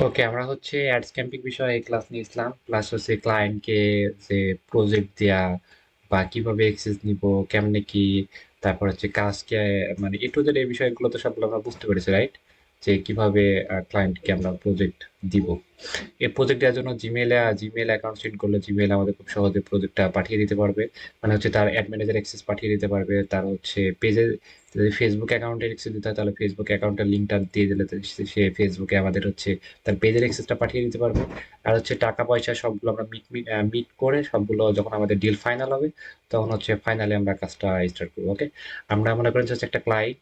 ওকে, আমরা হচ্ছে ads camping বিষয়ে ক্লাস নিয়েছিলাম। প্লাস হচ্ছে ক্লায়েন্টকে যে প্রজেক্ট দেয়া বা কিভাবে অ্যাক্সেস নিব, কেমনে কি, তারপর হচ্ছে কাজকে মানে এ টু জেড এই বিষয়গুলো তো সবগুলো আমরা বুঝতে পেরেছি, রাইট? যে কিভাবে ক্লায়েন্টকে আমরা প্রজেক্ট দিব। এই প্রজেক্ট দেওয়ার জন্য জিমেল অ্যাকাউন্ট সেট করলে জিমেল আমাদের খুব সহজে প্রজেক্টটা পাঠিয়ে দিতে পারবে। মানে হচ্ছে তার অ্যাড ম্যানেজার অ্যাক্সেস পাঠিয়ে দিতে পারবে। তার হচ্ছে পেজে যদি ফেসবুক অ্যাকাউন্টের অ্যাক্সেস দিতে হয় তাহলে ফেসবুক অ্যাকাউন্টের লিঙ্কটা দিয়ে দিলে তো সে ফেসবুকে আমাদের হচ্ছে তার পেজের অ্যাক্সেসটা পাঠিয়ে দিতে পারবে। আর হচ্ছে টাকা পয়সা সবগুলো আমরা মিট করে সবগুলো যখন আমাদের ডিল ফাইনাল হবে তখন হচ্ছে ফাইনালি আমরা কাজটা স্টার্ট করবো। ওকে, আমরা মনে করেন যে হচ্ছে একটা ক্লায়েন্ট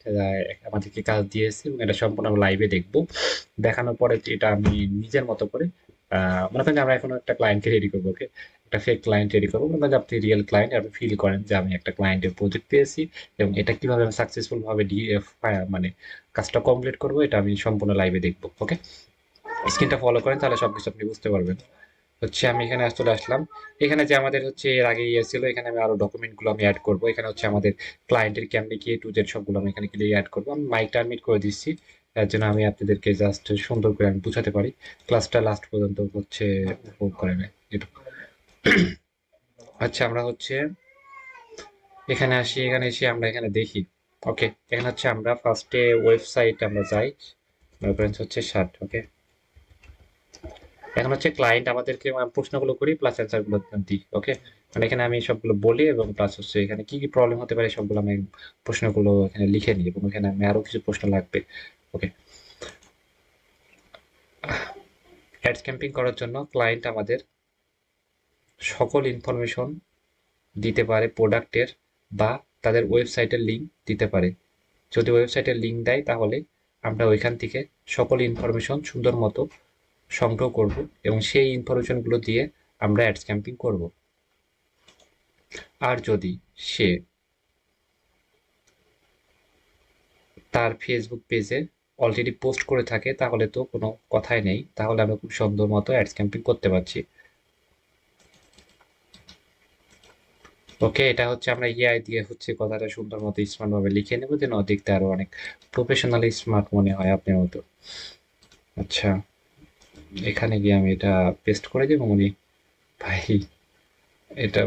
আমাদেরকে কাজ দিয়েছে এবং এটা সম্পূর্ণ আমরা লাইভে দেখবো। দেখানোর পরে এটা আমি নিজের মতো করে মনে করেন যে আমরা এখন একটা ক্লায়েন্টকে রেডি করবো। ওকে, একটা ফেক ক্লায়েন্ট রেডি করবো। মনে করেন যে আপনি রিয়েল ক্লায়েন্ট, আপনি ফিল করেন যে আমি একটা ক্লায়েন্টের প্রজেক্ট পেয়েছি এবং এটা কিভাবে আমি সাকসেসফুল ভাবে মানে কাজটা কমপ্লিট করবো এটা আমি সম্পূর্ণ লাইভে দেখবো। ওকে, স্ক্রিনটা ফলো করেন তাহলে সবকিছু আপনি বুঝতে পারবেন। হচ্ছে আমি এখানে চলে আসলাম। এখানে যে আমাদের হচ্ছে এর আগে ইয়ে ছিল, এখানে আমি আরো ডকুমেন্ট গুলো আমি অ্যাড করবো। এখানে হচ্ছে আমাদের ক্লায়েন্টের কেমনে কি টু জেড সবগুলো আমি এখানে ক্লিয়ার অ্যাড করবো। আমি মাইকটা মিট করে দিচ্ছি, তার জন্য আমি আপনাদেরকে জাস্ট সুন্দর করে আমি বুঝাতে পারি। ক্লাসটা লাস্ট পর্যন্ত হচ্ছে উপভোগ করে নেয় এটুকু। আচ্ছা, আমরা হচ্ছে এখানে আসি, এখানে এসে আমরা এখানে দেখি। ওকে, এখানে হচ্ছে আমরা ফার্স্টে ওয়েবসাইট আমরা যাই, রেফারেন্স হচ্ছে 60। ওকে, এখন হচ্ছে ক্লায়েন্ট আমাদেরকে প্রশ্নগুলো করি প্লাস অ্যান্সার গুলো দিই। ওকে, মানে এখানে আমি সবগুলো বলি এবং প্লাস হচ্ছে এখানে কি কি প্রবলেম হতে পারে সবগুলো আমি প্রশ্নগুলো এখানে লিখে নিই এবং এখানে আমি আরো কিছু প্রশ্ন লাগবে। ওকে, অ্যাডস ক্যাম্পিং করার জন্য ক্লায়েন্ট আমাদের সকল ইনফরমেশন দিতে পারে প্রোডাক্টের, বা তাদের ওয়েবসাইটের লিঙ্ক দিতে পারে। যদি ওয়েবসাইটের লিঙ্ক দেয় তাহলে আমরা ওইখান থেকে সকল ইনফরমেশন সুন্দর মতো সংগ্রহ করব এবং সেই ইনফরমেশনগুলো দিয়ে আমরা অ্যাডস ক্যাম্পিং করব। আর যদি সে তার ফেসবুক পেজে অলরেডি পোস্ট করে থাকে তাহলে তো কোনো কথাই নেই, তাহলে আমরা খুব সুন্দর মতো অ্যাডস ক্যাম্পিং করতে পারছি। ওকে, এটা হচ্ছে আমরা এআই দিয়ে হচ্ছে কথাটা সুন্দর মতো স্মার্ট ভাবে লিখে নেবো যেন দেখতে আরো অনেক প্রফেশনালি স্মার্ট মনে হয় আপনার মতো। আচ্ছা, এখানে গিয়ে আমি এটা পেস্ট করে দেবো উনি। ভাই, এটা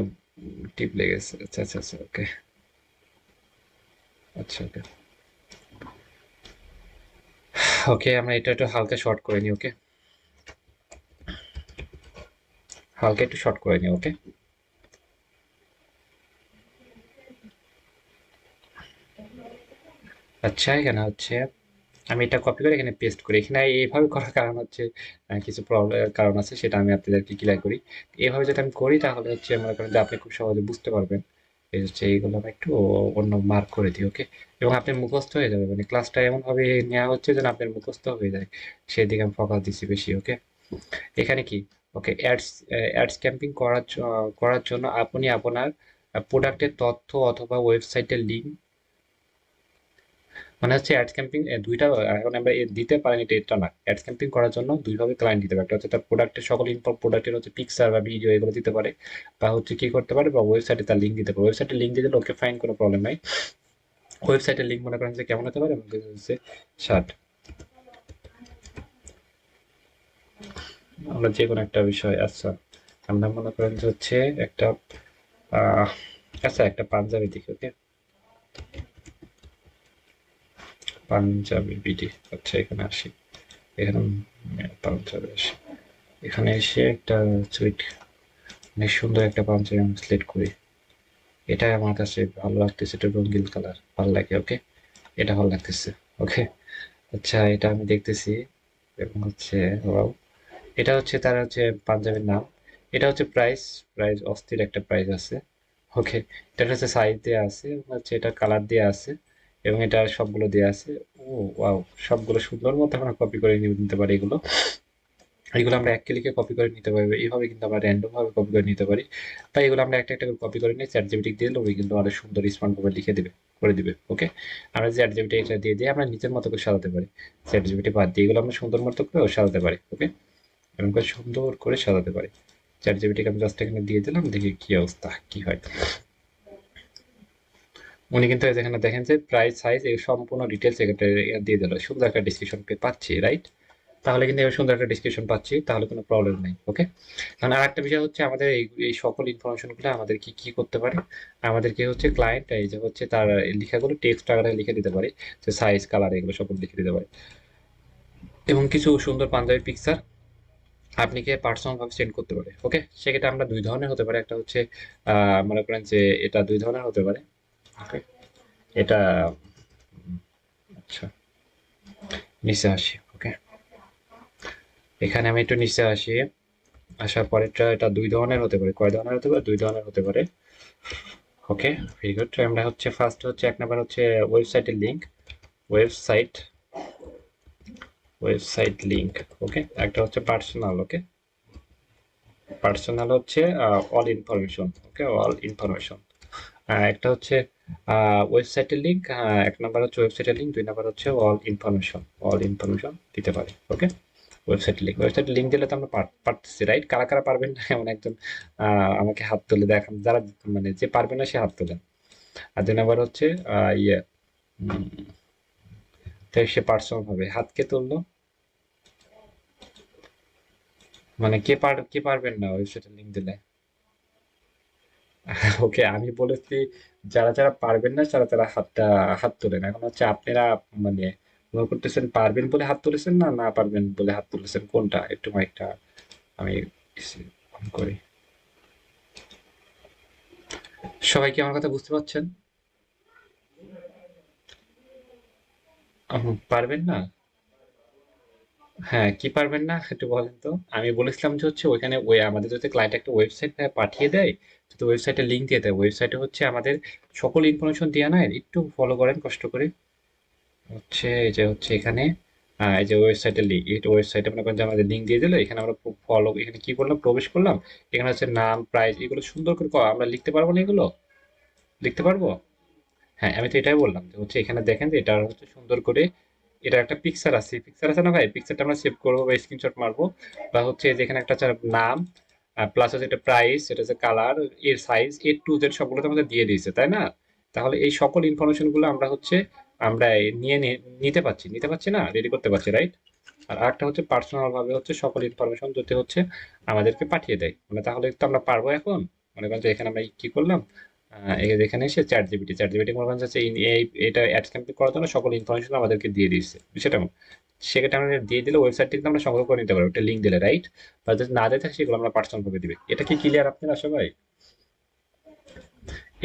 টিপ লেগেছে। আচ্ছা আচ্ছা আচ্ছা, ওকে। আচ্ছা, ওকে। ওকে, আমরা এটা একটু হালকা শর্ট করে নিই। ওকে, হালকা একটু শর্ট করে নিই। ওকে, আচ্ছা, এখানে হচ্ছে আমি এটা কপি করে এখানে পেস্ট করি। এখানে এইভাবে করার কারণ হচ্ছে কিছু প্রবলেম কারণ আছে, সেটা আমি আপনাদেরকে ক্লিয়ার করি। এইভাবে যদি আমি করি তাহলে হচ্ছে মনে করেন যে আপনি খুব সহজে বুঝতে পারবেন। এই হচ্ছে এইগুলো আমি একটু অন্য মার্ক করে দিই। ওকে, এবং আপনি মুখস্থ হয়ে যাবে, মানে ক্লাসটা এমন ভাবে নেওয়া হচ্ছে যেন আপনার মুখস্থ হয়ে যায়, সেদিকে আমি ফোকাস দিচ্ছি বেশি। ওকে, এখানে কি, ওকে, অ্যাডস ক্যাম্পিং করার জন্য আপনি আপনার প্রোডাক্টের তথ্য অথবা ওয়েবসাইটের লিঙ্ক, মানে হচ্ছে অ্যাড ক্যাম্পিং দুইটা এখন আমরা দিতে পারিনি, এটা না। অ্যাড ক্যাম্পিং করার জন্য দুইভাবে ক্লায়েন্ট দিতে পারে। একটা হচ্ছে তার প্রোডাক্টের সকল ইনফো, প্রোডাক্টের হচ্ছে পিকচার বা ভিডিও এগুলো দিতে পারে, বা হচ্ছে কি করতে পারে, বা ওয়েবসাইটে তার লিঙ্ক দিতে পারে। ওয়েবসাইটের লিঙ্ক দিয়ে দিলে ওকে ফাইন, কোনো প্রবলেম নাই। ওয়েবসাইটের লিঙ্ক মনে করেন যে কেমন হতে পারে, আমাদের হচ্ছে শার্ট, আমরা যে কোনো একটা বিষয়। আচ্ছা, আমরা মনে করেন যে হচ্ছে একটা আহ আচ্ছা একটা পাঞ্জাবি দেখি। ওকে, পাঞ্জাবি বিডি। আচ্ছা, এখানে আসি, এখানে পাঞ্জাবি আসি, এখানে এসে একটা সুইট অনেক সুন্দর একটা পাঞ্জাবি আমি সিলেক্ট করি। এটাই আমার কাছে ভালো লাগতেছে, এটা রঙিন কালার ভালো লাগে। ওকে, এটা ভালো লাগতেছে। ওকে, আচ্ছা, এটা আমি দেখতেছি এবং হচ্ছে wow, এটা হচ্ছে তার হচ্ছে পাঞ্জাবের নাম। এটা হচ্ছে প্রাইস, প্রাইস অস্থির একটা প্রাইস আছে। ওকে, এটা হচ্ছে সাইজ দেওয়া আছে এবং হচ্ছে এটা কালার দেওয়া আছে এবং এটা সবগুলো দেওয়া আছে। ও ওয়াও, সবগুলো সুন্দর মতো আমরা কপি করে নিতে পারি এগুলো। এগুলো আমরা এক ক্লিকে কপি করে নিতে পারবো। এইভাবে কিন্তু আমরা র্যান্ডম ভাবে কপি করে নিতে পারি। তাই এগুলো আমরা একটা একটা করে কপি করে নিয়ে চ্যাট জিপিটি দিয়ে দিলে ওই কিন্তু আরো সুন্দর স্মার্ট ভাবে লিখে দিবে, করে দিবে। ওকে, আমরা চ্যাট জিপিটি এটা দিয়ে দিয়ে আমরা নিজের মতো করে সাজাতে পারি। চ্যাট জিপিটি বাদ দিয়ে এগুলো আমরা সুন্দর মতো করে সাজাতে পারি। ওকে, এরকম করে সুন্দর করে সাজাতে পারি। চ্যাট জিপিটিকে আমি জাস্ট এখানে দিয়ে দিলাম, দেখি কি অবস্থা কি হয়। উনি কিন্তু এখানে দেখেন যে প্রাইস, সাইজ এই সম্পূর্ণ ডিটেলস এখানে দিয়ে দিল, সুন্দর একটা ডিসক্রিপশন পাচ্ছি, রাইট? তাহলে কিন্তু এবার সুন্দর একটা ডিসক্রিপশন পাচ্ছি, তাহলে কোনো প্রবলেম নেই। ওকে, কারণ আর একটা বিষয় হচ্ছে আমাদের এই সকল ইনফরমেশন গুলো আমাদের কি করতে পারে, আমাদেরকে হচ্ছে ক্লায়েন্ট এই যে হচ্ছে তার লেখাগুলো টেক্সট আকারে লিখে দিতে পারে, যে সাইজ কালার এগুলো সকল লিখে দিতে পারে, এবং কিছু সুন্দর পাঞ্জাবি পিকচার আপনি কে পার্সোনাল ভাবে সেন্ড করতে পারে। ওকে, সেক্ষেত্রে আমরা দুই ধরনের হতে পারে, একটা হচ্ছে মনে করেন যে এটা দুই ধরনের হতে পারে। ওকে, এটা আচ্ছা, নিচে আসি। ওকে, এখানে আমি একটু নিচে আসি, আসার পরে এটা দুই ধরনের হতে পারে। কয় ধরনের হতে পারে? দুই ধরনের হতে পারে। ওকে, ভেরি গুড। আমরা হচ্ছে ফার্স্ট হচ্ছে এক নাম্বার হচ্ছে ওয়েবসাইটের লিঙ্ক, ওয়েবসাইট ওয়েবসাইট লিঙ্ক। ওকে, একটা হচ্ছে পার্সোনাল। ওকে, পার্সোনাল হচ্ছে অল ইনফরমেশন। ওকে, অল ইনফরমেশন। একটা হচ্ছে ওয়েবসাইটের লিঙ্ক, এক নাম্বার হচ্ছে ওয়েবসাইটের লিঙ্ক, দুই নাম্বার হচ্ছে অল ইনফরমেশন। অল ইনফরমেশন দিতে পারি। ওকে, ওয়েবসাইটের লিঙ্ক দিলে তো আমরা পারতেছি, রাইট? কারা কারা পারবেন না এমন একজন আমাকে হাত তুলে দেখান, যারা মানে যে পারবে না সে হাত তোলেন। আর দুই নাম্বার হচ্ছে ইয়ে উম, তো সে পার্সোনাল ভাবে হাত কে তুললো, মানে কে পারবেন না ওয়েবসাইটের লিঙ্ক দিলে? ওকে, আমি বলেছি যারা যারা পারবেন না তারা তারা হাত তোলেন। এখন হচ্ছে আপনারা মানে মনে করতেছেন পারবেন বলে হাত তুলেছেন, না না পারবেন বলে হাত তুলেছেন, কোনটা? একটু মাইকটা আমি অন করি। সবাই কি আমার কথা বুঝতে পারছেন? পারবেন না? হ্যাঁ, কি পারবেন না একটু বলেন তো। আমি বলেছিলাম যে হচ্ছে ওইখানে ওই আমাদের যদি ক্লায়েন্ট একটা ওয়েবসাইট পাঠিয়ে দেয়, যদি ওয়েবসাইটের লিঙ্ক দিয়ে দেয়, ওয়েবসাইটে হচ্ছে আমাদের সকল ইনফরমেশন দেওয়া নাই, একটু ফলো করেন কষ্ট করে। হচ্ছে এই যে হচ্ছে এখানে এই যে ওয়েবসাইটের লিঙ্ক, এই ওয়েবসাইটে মনে করেন যে আমাদের লিঙ্ক দিয়ে দিল, এখানে আমরা ফলো, এখানে কি করলাম, প্রবেশ করলাম। এখানে হচ্ছে নাম, প্রাইস, এগুলো সুন্দর করে আমরা লিখতে পারবো না? এগুলো লিখতে পারবো। হ্যাঁ, আমি তো এটাই বললাম যে হচ্ছে এখানে দেখেন যে এটা হচ্ছে সুন্দর করে, এটা একটা পিকচার আছে না ভাই? পিকচারটা আমরা সেভ করবো বা স্ক্রিনশট মারবো, বা হচ্ছে যেখানে একটা হচ্ছে নাম, প্লাস হচ্ছে এটা প্রাইস, এটা হচ্ছে কালার, এর সাইজ, এর টু জেড সবগুলো তো আমাদের দিয়ে দিয়েছে, তাই না? তাহলে এই সকল ইনফরমেশন গুলো আমরা হচ্ছে আমরা নিতে পারছি না, রেডি করতে পারছি, রাইট? আর আরেকটা হচ্ছে পার্সোনাল ভাবে হচ্ছে সকল ইনফরমেশন যদি হচ্ছে আমাদেরকে পাঠিয়ে দেয়, মানে তাহলে তো আমরা পারবো এখন। মনে করেন যে এখানে আমরা কি করলাম, এখানে এসে চ্যাট জিপিটি মনে করেন যে এটা অ্যাডস ক্যাম্পেইন করার জন্য সকল ইনফরমেশন আমাদেরকে দিয়ে দিচ্ছে, বিষয়টা এমন। সেক্ষেত্রে আমরা দিয়ে দিলে ওয়েবসাইট থেকে আমরা সংগ্রহ করে নিতে পারবো, একটা লিঙ্ক দিলে, রাইট? বা যদি না দিয়ে থাকে সেগুলো আমরা পার্সোনাল ভাবে দিবে। এটা কি ক্লিয়ার আপনারা সবাই?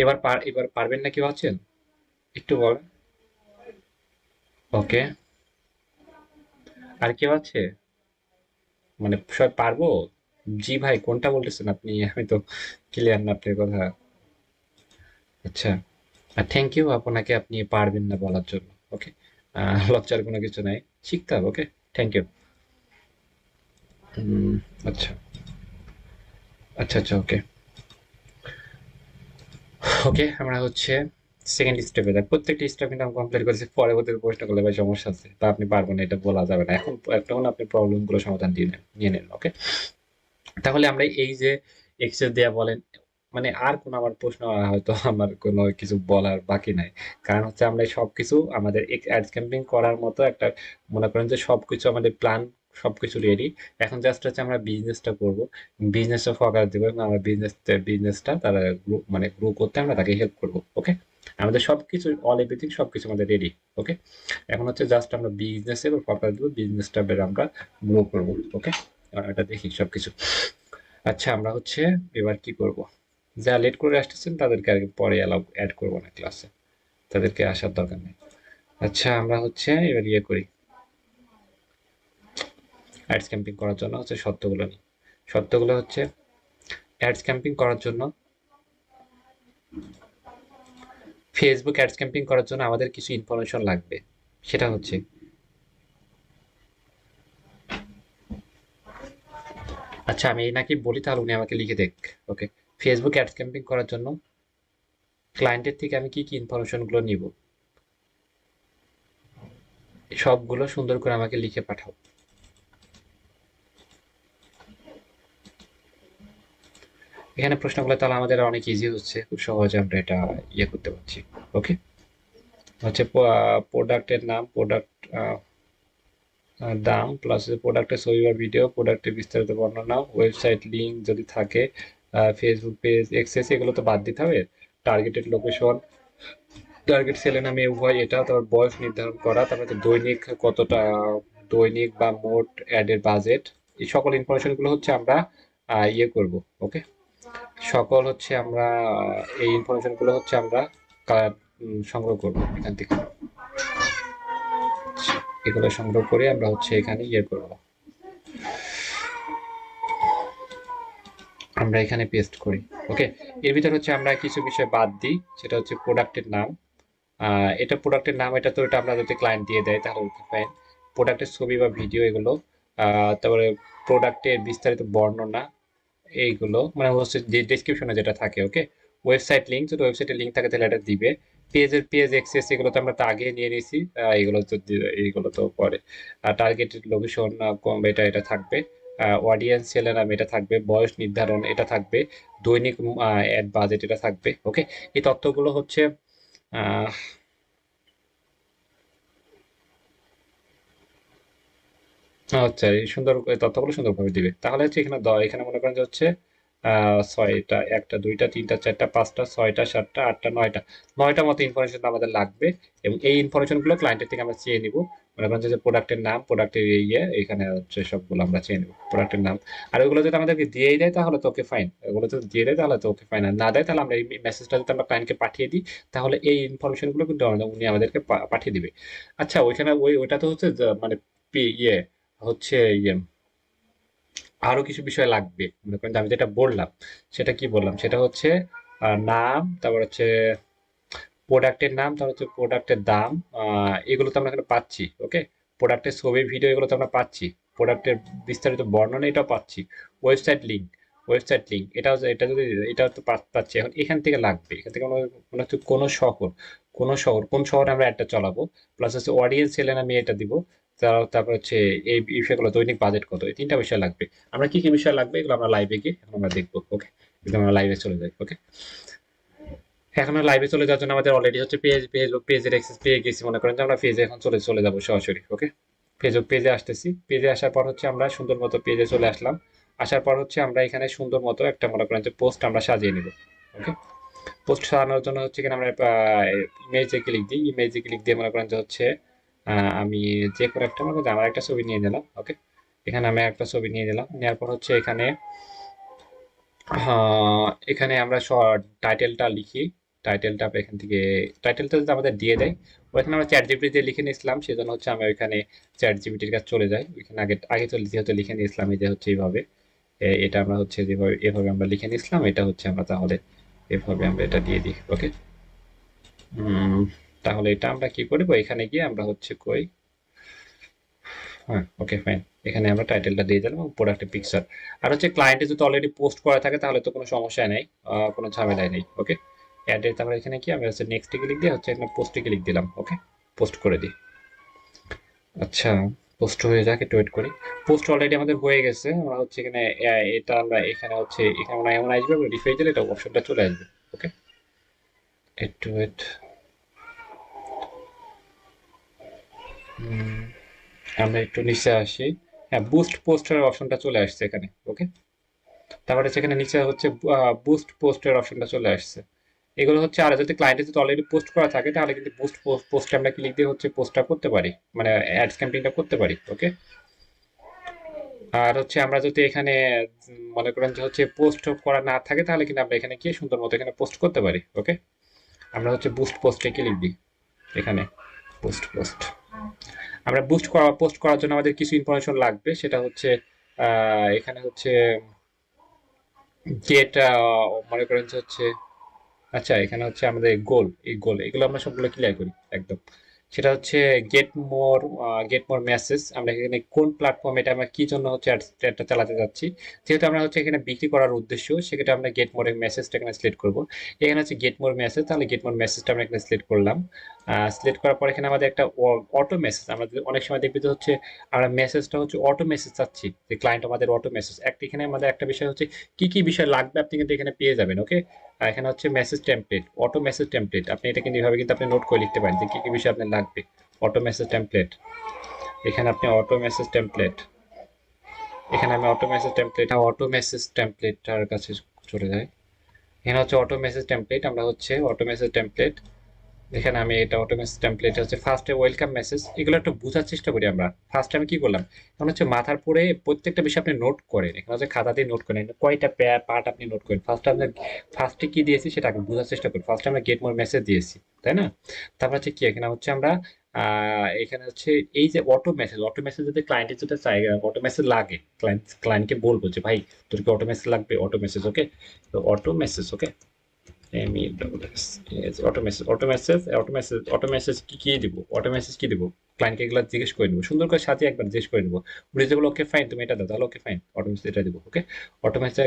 এবার পারবেন না কি ভাবছেন? একটু বলেন। ওকে, আর কেউ আছে? মানে সবাই পারবো? জি ভাই, কোনটা বলতেছেন আপনি? আমি তো ক্লিয়ার না আপনার কথা। আচ্ছা, আর থ্যাংক ইউ আপনাকে, আপনি পারবেন না বলার জন্য। ওকে, লজ্জার কোনো কিছু নাই, শিখতে হবে। ওকে, থ্যাংক ইউ। আচ্ছা আচ্ছা আচ্ছা, ওকে ওকে, আমরা হচ্ছে সেকেন্ড স্টেপে যাই। প্রত্যেকটা স্টেপ কিন্তু আমি কমপ্লিট করেছি, পরবর্তী প্রশ্ন করলে ভাই সমস্যা আছে, তা আপনি পারবেন না এটা বলা যাবে না। এখন একটা হলো আপনি প্রবলেম গুলো সমাধান দিয়ে নেন, নিয়ে নেন। ওকে, তাহলে আমরা এই যে এক্সেস দেয়া বলেন, মানে আর কোনো আমার প্রশ্ন হয়তো আমার কোনো কিছু বলার বাকি নাই। কারণ হচ্ছে আমরা এই সবকিছু আমাদের অ্যাডস ক্যাম্পেইন করার মতো একটা, মনে করেন যে সবকিছু আমাদের প্ল্যান, সবকিছু রেডি। এখন জাস্ট হচ্ছে আমরা বিজনেসটা করব, বিজনেসটা ফোকাস দেবো, এবং আমরা বিজনেসটা তারা মানে গ্রো করতে আমরা তাকে হেল্প করব। ওকে, আমাদের সবকিছু অল এভরিথিং সবকিছু আমাদের রেডি। ওকে, এখন হচ্ছে জাস্ট আমরা বিজনেসে ফোকাস দেবো, বিজনেসটা আমরা গ্রো করবো। ওকে, এটা দেখি সবকিছু। আচ্ছা, আমরা হচ্ছে এবার কি করব, যা লেট করে আসতেছেন তাদেরকে আর পরে অ্যাড করবো না ক্লাসে, তাদেরকে আসার দরকার নেই। আচ্ছা, আমরা হচ্ছে এবার ইয়ে করি, অ্যাডস ক্যাম্পিং করার জন্য হচ্ছে শর্তগুলো নিই। শর্তগুলো হচ্ছে অ্যাডস ক্যাম্পিং করার জন্য, ফেসবুক অ্যাডস ক্যাম্পিং করার জন্য আমাদের কিছু ইনফরমেশন লাগবে। সেটা হচ্ছে, আচ্ছা আমি এই নাকি বলি, তাহলে উনি আমাকে লিখে দেখ। ওকে, ফেসবুক অ্যাডস ক্যাম্পিং করার জন্য ক্লায়েন্টের থেকে আমি কি কি ইনফরমেশন গুলো নিব, সবগুলো সুন্দর করে আমাকে লিখে পাঠাও। এখানে প্রশ্নগুলো তাহলে আমাদের অনেক ইজি হচ্ছে, খুব সহজে আমরা এটা ইয়ে করতে পারছি। ওকে, হচ্ছে প্রোডাক্টের নাম, প্রোডাক্ট দাম প্লাস প্রোডাক্টের ছবি বা ভিডিও, প্রোডাক্টের বিস্তারিত বর্ণনা, ওয়েবসাইট লিঙ্ক যদি থাকে, ফেসবুক পেজ এক্সেস, এগুলো তো বাদ দিতে হবে। টার্গেটেড লোকেশন, টার্গেট সেলের নামে উভয়, এটা তারপর বয়স নির্ধারণ করা, তারপরে দৈনিক কতটা, দৈনিক বা মোট অ্যাডের বাজেট, এই সকল ইনফরমেশন গুলো হচ্ছে আমরা ইয়ে করব। ওকে, সকল হচ্ছে আমরা এই ইনফরমেশন গুলো হচ্ছে আমরা সংগ্রহ করব এখান থেকে। এগুলো সংগ্রহ করে আমরা হচ্ছে এখানে ইয়ে করব, আমরা এখানে পেস্ট করি। ওকে, এর ভিতর হচ্ছে আমরা কিছু বিষয় বাদ দিই, সেটা হচ্ছে প্রোডাক্টের নাম। এটা প্রোডাক্টের নাম, এটা তো এটা আমরা যদি ক্লায়েন্ট দিয়ে দেয় তাহলে ফাইন। প্রোডাক্টের ছবি বা ভিডিও এগুলো, তারপরে প্রোডাক্টের বিস্তারিত বর্ণনা, এইগুলো মানে হচ্ছে যে ডেসক্রিপশনে যেটা থাকে। ওকে, ওয়েবসাইট লিঙ্ক, যদি ওয়েবসাইটের লিঙ্ক থাকে তাহলে এটা দিবে। পেজ এক্সেস, এগুলো তো আমরা তো আগে নিয়ে নিয়েছি, এগুলো তো এইগুলো তো পরে। টার্গেটেড লোকেশন কম, এটা এটা থাকবে। অডিয়েন্স সেলের নাম এটা থাকবে, বয়স নির্ধারণ এটা থাকবে, দৈনিক অ্যাড বাজেট এটা থাকবে। ওকে, এই তথ্যগুলো হচ্ছে আহ আচ্ছা, এই সুন্দর এই তথ্যগুলো সুন্দরভাবে দিবে। তাহলে হচ্ছে এখানে এখানে মনে করেন যে হচ্ছে ছয়টা, একটা, দুইটা, তিনটা, চারটা, পাঁচটা, ছয়টা, সাতটা, আটটা, নয়টা, নয়টা মতো ইনফরমেশন আমাদের লাগবে। এবং এই ইনফরমেশন গুলো ক্লায়েন্টের থেকে আমরা চেয়ে নিব। মনে করেন যে প্রোডাক্টের নাম, প্রোডাক্টের ইয়ে, এখানে হচ্ছে সবগুলো আমরা চেয়ে নিব প্রোডাক্টের নাম। আর ওগুলো যদি আমাদেরকে দিয়েই দেয় তাহলে তো ওকে ফাইন, ওগুলো যদি দিয়ে দেয় তাহলে তো ওকে ফাইন, আর না দেয় তাহলে আমরা এই মেসেজটা যদি আমরা ক্লায়েন্টকে পাঠিয়ে দিই তাহলে এই ইনফরমেশন গুলো কিন্তু উনি আমাদেরকে পাঠিয়ে দিবে। আচ্ছা, ওইখানে ওইটা তো হচ্ছে মানে ইয়ে হচ্ছে ইয়ে, আরো কিছু বিষয় লাগবে। মনে করেন যে আমি যেটা বললাম সেটা কি বললাম, সেটা হচ্ছে নাম, তারপর হচ্ছে প্রোডাক্টের নাম, তারপর হচ্ছে প্রোডাক্টের দাম, এগুলো তো আমরা এখানে পাচ্ছি। ওকে, প্রোডাক্টের ছবি ভিডিও এগুলো তো আমরা পাচ্ছি, প্রোডাক্টের বিস্তারিত বর্ণনা এটাও পাচ্ছি, ওয়েবসাইট লিঙ্ক, এটাও এটা যদি, এটাও তো পাচ্ছি। এখন এখান থেকে লাগবে, এখান থেকে মনে হচ্ছে কোন শহরে আমরা একটা চালাবো, প্লাস হচ্ছে অডিয়েন্স সেলেন আমি এটা দিব। তারপর হচ্ছে এই বিষয়গুলো, দৈনিক বাজেট কত, এই তিনটা বিষয় লাগবে। আমরা কি কি বিষয় লাগবে এগুলো আমরা লাইভে গিয়ে এখন আমরা দেখবো। ওকে, একদম আমরা লাইভে চলে যাই। ওকে, এখন লাইভে চলে যাওয়ার জন্য আমাদের অলরেডি হচ্ছে পেজের অ্যাক্সেস পেয়ে গেছি। মনে করেন যে আমরা পেজে এখন চলে চলে যাবো সরাসরি। ওকে, পেজে আসতেছি। পেজে আসার পর হচ্ছে আমরা সুন্দর মতো পেজে চলে আসলাম। আসার পর হচ্ছে আমরা এখানে সুন্দর মতো একটা মনে করেন যে পোস্ট আমরা সাজিয়ে নিব। ওকে, পোস্ট সাজানোর জন্য হচ্ছে কিনা আমরা ইমেজে ক্লিক দিই। ইমেজে ক্লিক দিয়ে মনে করেন যে হচ্ছে আমি যে কোনো একটা মনে করেন যে আমার একটা ছবি নিয়ে নিলাম। ওকে, এখানে আমি একটা ছবি নিয়ে নিলাম, নেওয়ার পর হচ্ছে এখানে এখানে আমরা টাইটেলটা লিখি। টাইটেলটা আমরা এখান থেকে, টাইটেলটা যদি আমাদের দিয়ে দেয়, ওইখানে আমরা চ্যাট জিপিটিতে লিখে নিয়েছিলাম, সেজন্য হচ্ছে আমি ওইখানে চ্যাট জিপিটির কাছে চলে যাই। ওইখানে আগে আগে চলে যেহেতু লিখে নিয়েছিলাম, এই যে হচ্ছে এইভাবে, এটা আমরা হচ্ছে যেভাবে এভাবে আমরা লিখে নিয়েছিলাম, এটা হচ্ছে আমরা তাহলে এভাবে আমরা এটা দিয়ে দিই। ওকে, তাহলে এটা আমরা কি করবো, এখানে গিয়ে আমরা হচ্ছে কই, হ্যাঁ ওকে ফাইন, এখানে আমরা টাইটেলটা দিয়ে দিলাম এবং প্রোডাক্টের পিকচার। আর হচ্ছে ক্লায়েন্টে যদি অলরেডি পোস্ট করা থাকে তাহলে তো কোনো সমস্যা নেই, কোনো ঝামেলাই নেই। ওকে, অ্যাড্রেস আমরা এখানে কি, আমি হচ্ছে নেক্সটে ক্লিক দিয়ে হচ্ছে এখানে পোস্টে ক্লিক দিলাম। ওকে, পোস্ট করে দিই। আচ্ছা, পোস্ট হয়ে যাক, একটু ওয়েট করি। পোস্ট অলরেডি আমাদের হয়ে গেছে। আমরা হচ্ছে এখানে এটা আমরা এখানে হচ্ছে এখানে মনে হয় এমন আসবে, রিফ্রেশ দিলে এটা অপশনটা চলে আসবে। ওকে, একটু ওয়েট। আমরা একটু নিচে আসি। হ্যাঁ, বুস্ট পোস্টের অপশনটা চলে আসছে এখানে। ওকে, তারপরে সেখানে নিচে হচ্ছে বুস্ট পোস্টের অপশনটা চলে আসছে। এগুলো হচ্ছে, আর যদি ক্লায়েন্টে যদি অলরেডি পোস্ট করা থাকে তাহলে কিন্তু বুস্ট পোস্টে আমরা ক্লিক দিয়ে হচ্ছে পোস্টটা করতে পারি, মানে অ্যাডস ক্যাম্পেইনটা করতে পারি। ওকে, আর হচ্ছে আমরা যদি এখানে মনে করেন যে হচ্ছে পোস্ট করা না থাকে তাহলে কিন্তু আমরা এখানে গিয়ে সুন্দর মতো এখানে পোস্ট করতে পারি। ওকে, আমরা হচ্ছে বুস্ট পোস্টে ক্লিক দিই এখানে, পোস্ট। আমরা পোস্ট করার জন্য আমাদের কিছু ইনফরমেশন লাগবে, সেটা হচ্ছে এখানে হচ্ছে গেট, মনে করেন যে হচ্ছে, আচ্ছা এখানে হচ্ছে আমাদের গোল এগুলো আমরা সবগুলো ক্লিয়ার করি একদম। সেটা হচ্ছে গেট মোর, মেসেজ, আমরা এখানে কোন প্ল্যাটফর্ম, এটা আমরা কি জন্য হচ্ছে অ্যাডটা চালাতে যাচ্ছি। যেহেতু আমরা হচ্ছে এখানে বিক্রি করার উদ্দেশ্য, সেক্ষেত্রে আমরা গেট মোর মেসেজটা এখানে সিলেক্ট করব। এখানে হচ্ছে গেট মোর মেসেজ, তাহলে গেট মোর মেসেজটা আমরা এখানে সিলেক্ট করলাম। সিলেক্ট করার পর এখানে আমাদের একটা অটো মেসেজ, আমাদের অনেক সময় দেখবি যে হচ্ছে আমরা মেসেজটা হচ্ছে অটো মেসেজ চাচ্ছি, যে ক্লায়েন্ট আমাদের অটো মেসেজ একটা, এখানে আমাদের একটা বিষয় হচ্ছে কি কি বিষয় লাগবে আপনি কিন্তু এখানে পেয়ে যাবেন। ওকে, আর এখানে হচ্ছে message template, auto message template, আপনি এটা কিন্তু এভাবে কিন্তু আপনি নোট করে লিখতে পারেন যে কি কি বিষয় আপনার লাগবে। অটো মেসেজ টেমপ্লেট, এখানে আপনি অটো মেসেজ টেমপ্লেট, এখানে আমি অটো মেসেজ টেমপ্লেটটার কাছে চলে যাই। এখানে হচ্ছে অটো মেসেজ টেমপ্লেট, আমরা হচ্ছে অটো মেসেজ টেমপ্লেট, এখানে আমি এটা অটো মেসেজ টেমপ্লেট হচ্ছে ফার্স্টে ওয়েলকাম মেসেজ, এগুলো একটু বোঝার চেষ্টা করি আমরা। ফার্স্টে আমি কি করলাম, এখন হচ্ছে মাথার পরে প্রত্যেকটা বিষয় আপনি নোট করেন, এখানে হচ্ছে খাতা দিয়ে নোট করেন কয়টা পার্ট আপনি নোট করেন। ফার্স্টে কি দিয়েছি সেটা আগে বোঝার চেষ্টা করি। ফার্স্টে আমরা গেট মোর মেসেজ দিয়েছি, তাই না? তারপর হচ্ছে কি এখানে হচ্ছে আমরা এখানে হচ্ছে এই যে অটো মেসেজ যদি ক্লায়েন্টের যদি চাই অটো মেসেজ লাগে, ক্লায়েন্টকে বলবো যে ভাই তোর কি অটো মেসেজ লাগবে, অটো মেসেজ ওকে, তো অটো মেসেজ ওকে, অটো মেসেজ কি দিব, অটো মেসেজ কি দিব, ক্লায়েন্টকে এগুলো জিজ্ঞেস করে নিবো, সুন্দর করে সাথে একবার জিজ্ঞেস করে নিবো। উনি যেগুলো ওকে ফাইন তুমি এটা দাও, তাহলে ওকে ফাইন অটো মেসেজ এটা দিব ওকে। অটো মেসেজ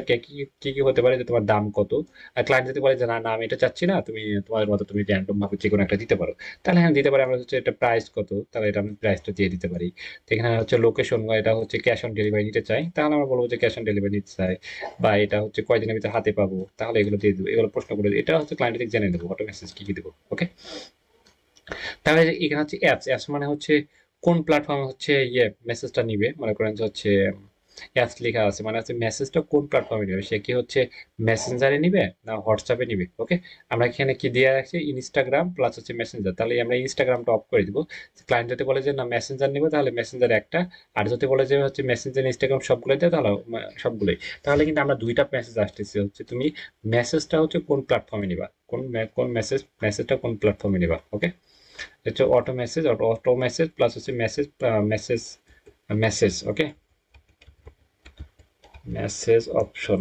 কি হতে পারে, যে তোমার দাম কত, আর ক্লায়েন্ট যদি বলে যে না না আমি এটা চাচ্ছি না, তুমি তোমার মতো তুমি র্যান্ডম ভাবে যে কোনো একটা দিতে পারো, তাহলে হ্যাঁ দিতে পারি। আমরা হচ্ছে এটা প্রাইস কত, তাহলে এটা আমি প্রাইসটা দিয়ে দিতে পারি। তো এখানে হচ্ছে লোকেশন, এটা হচ্ছে ক্যাশ অন ডেলিভারি নিতে চাই, তাহলে আমরা বলবো যে ক্যাশ অন ডেলিভারি নিতে চাই, বা এটা হচ্ছে কয়দিনের ভিতরে হাতে পাবো, তাহলে এগুলো দিয়ে দেবো, এগুলো প্রশ্ন করে দেবো। এটা হচ্ছে ক্লায়েন্ট থেকে জেনে দেবো অটো মেসেজ কি দেবো ওকে। তাহলে এখানে হচ্ছে অ্যাপস মানে হচ্ছে কোন প্ল্যাটফর্মে হচ্ছে ইয়ে মেসেজটা নিবে, মনে করেন যে হচ্ছে অ্যাপস লেখা আছে, মানে হচ্ছে মেসেজটা কোন প্ল্যাটফর্মে নিবে, সে কি হচ্ছে মেসেঞ্জারে নিবে না হোয়াটসঅ্যাপে নিবে ওকে। আমরা এখানে কি দিয়ে রাখছি, ইনস্টাগ্রাম প্লাস হচ্ছে মেসেঞ্জার, তাহলে আমরা ইনস্টাগ্রামটা অফ করে দিব। ক্লায়েন্ট যদি বলে যে না মেসেঞ্জার নিবে, তাহলে মেসেঞ্জার একটা, আর যদি বলে যে হচ্ছে মেসেঞ্জার ইনস্টাগ্রাম সবগুলোই দেয়, তাহলে সবগুলোই। তাহলে কিন্তু আমরা দুইটা মেসেজ আসতেছে, হচ্ছে তুমি মেসেজটা হচ্ছে কোন প্ল্যাটফর্মে নিবা, কোন মেসেজটা কোন প্ল্যাটফর্মে নিবা ওকে। হচ্ছে অটো মেসেজ প্লাস হচ্ছে মেসেজ মেসেজ ওকে, message option,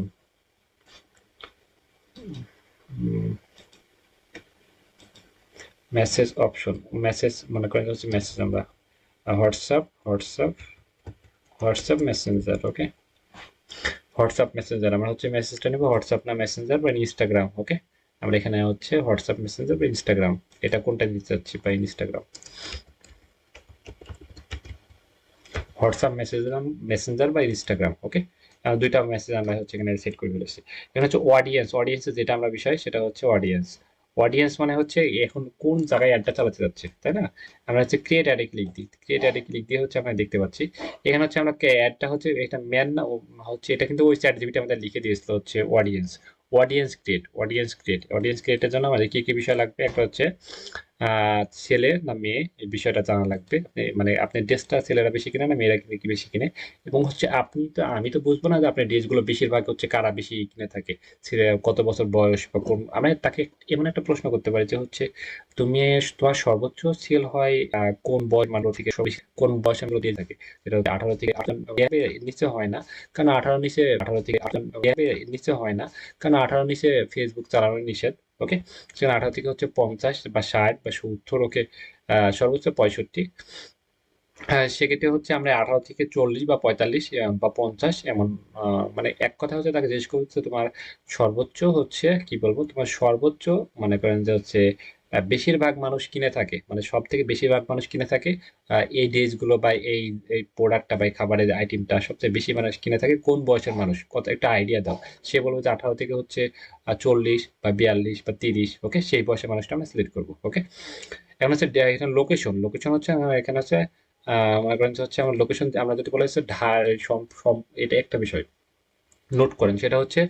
message option, message মনে করেন হচ্ছে মেসেজ আমরা হোয়াটসঅ্যাপ মেসেঞ্জার ওকে। হোয়াটসঅ্যাপ মেসেঞ্জার আমরা হচ্ছে মেসেজটা নেব হোয়াটসঅ্যাপ না মেসেঞ্জার বা ইনস্টাগ্রাম ওকে। আমরা এখানে হচ্ছে হোয়াটসঅ্যাপ মেসেঞ্জার বা ইনস্টাগ্রাম, এটা কোনটা দিতে চাচ্ছি, বা ইনস্টাগ্রাম, হোয়াটসঅ্যাপ মেসেঞ্জার বা ইনস্টাগ্রাম ওকে। দুইটা মেসেজ আমরা হচ্ছে এখানে সেট করে ফেলেছি। এখানে হচ্ছে অডিয়েন্সের যেটা আমরা বিষয় সেটা হচ্ছে অডিয়েন্স মানে হচ্ছে এখন কোন জায়গায় অ্যাডটা চালাতে যাচ্ছে, তাই না? আমরা হচ্ছে ক্রিয়েট অ্যাডে ক্লিক দিই, ক্রিয়েট অ্যাডে ক্লিক দিয়ে হচ্ছে আমরা দেখতে পাচ্ছি এখানে হচ্ছে আমরা অ্যাডটা হচ্ছে এটা ম্যান না হচ্ছে, এটা কিন্তু ওই চ্যাট জিপিটি আমাদের লিখে দিয়েছিল হচ্ছে অডিয়েন্স ক্রিয়েটের জন্য আমাদের কি কি বিষয় লাগবে, একটা হচ্ছে ছেলে না মেয়ে এই বিষয়টা জানা লাগবে। মানে আপনার ড্রেসটা ছেলেরা বেশি কিনে না মেয়েরা কিনে কি বেশি কিনে, এবং হচ্ছে আমি তো বুঝবো না যে আপনার ড্রেসগুলো বেশিরভাগ হচ্ছে কারা বেশি কিনে থাকে, ছেলে কত বছর বয়স বা কোন, আমরা তাকে এমন একটা প্রশ্ন করতে পারি যে হচ্ছে তুমি তোমার সর্বোচ্চ সেল হয় কোন বয়স মানুষ থেকে কোন বয়সের মধ্যে দিয়ে থাকে, সেটা হচ্ছে 18 থেকে 28 নিচে হয় না, কারণ 18 নিচে হয় না, কারণ 18 নিচে ফেসবুক চালানো নিষেধ ওকে। সেখানে 18 থেকে হচ্ছে 50 বা 60 বা 70 ওকে, সর্বোচ্চ 65। সেক্ষেত্রে হচ্ছে আমরা 18 থেকে 40 বা 45 বা 50 এমন, মানে এক কথা হচ্ছে তাকে জিজ্ঞেস করছে তোমার সর্বোচ্চ হচ্ছে কি বলবো, তোমার সর্বোচ্চ মনে করেন যে হচ্ছে বেশিরভাগ মানুষ কিনে থাকে, মানে সব থেকে বেশিরভাগ মানুষ কিনে থাকে এই ড্রেসগুলো বা এই প্রোডাক্টটা বা এই খাবারের আইটেমটা সবচেয়ে বেশি মানুষ কিনে থাকে কোন বয়সের মানুষ, কত একটা আইডিয়া দাও। সে বলবো যে 18 থেকে হচ্ছে 40 বা 42 বা 30 ওকে, সেই বয়সের মানুষটা আমরা সিলেক্ট করবো ওকে। এখন হচ্ছে এখানে লোকেশন হচ্ছে এখানে হচ্ছে মনে করেন যে হচ্ছে আমার লোকেশন আমরা যদি বলে হচ্ছে এটা একটা বিষয় নোট করেন, সেটা হচ্ছে